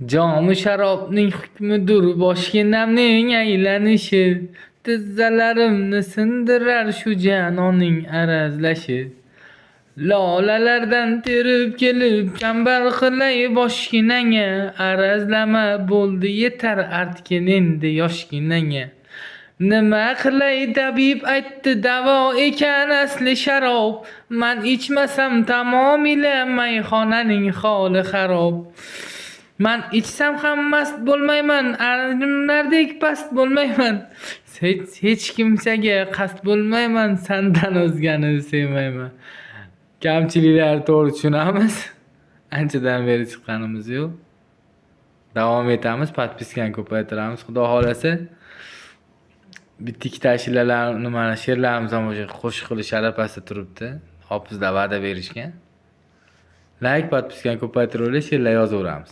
Jomi sharobning hukmidur boshginamning aylanishi. Tizzalarimni sindirar shu janoning arazlashi. Lolalardan terib kelib chambar qilay boshginangga. Arazlama bo'ldi yetar artgin endi yoshginangga. Nima qilay tabib aytdi davo ekan asli sharob. Man ichmasam tamomila mayxonaning holi xarob. Man ichsam ham mast bo'lmayman, alimlardek past bo'lmayman. Hech kimsaga qasd bo'lmayman, sendan o'zgani sevmayman. Kamchiliklarni to'g'ri tushunamiz. Anchadan beri chiqqanimiz yo'q. Davom etamiz, podpiskani ko'paytiramiz. Xudo xolasa bitta ikkita ashulalar, nima she'rlarimiz ham o'sha qo'shiq qilish arafasida turibdi. Hofizlar va'da berishgan. Like, podpiskani ko'paytiraverib, she'rlar yozaveramiz.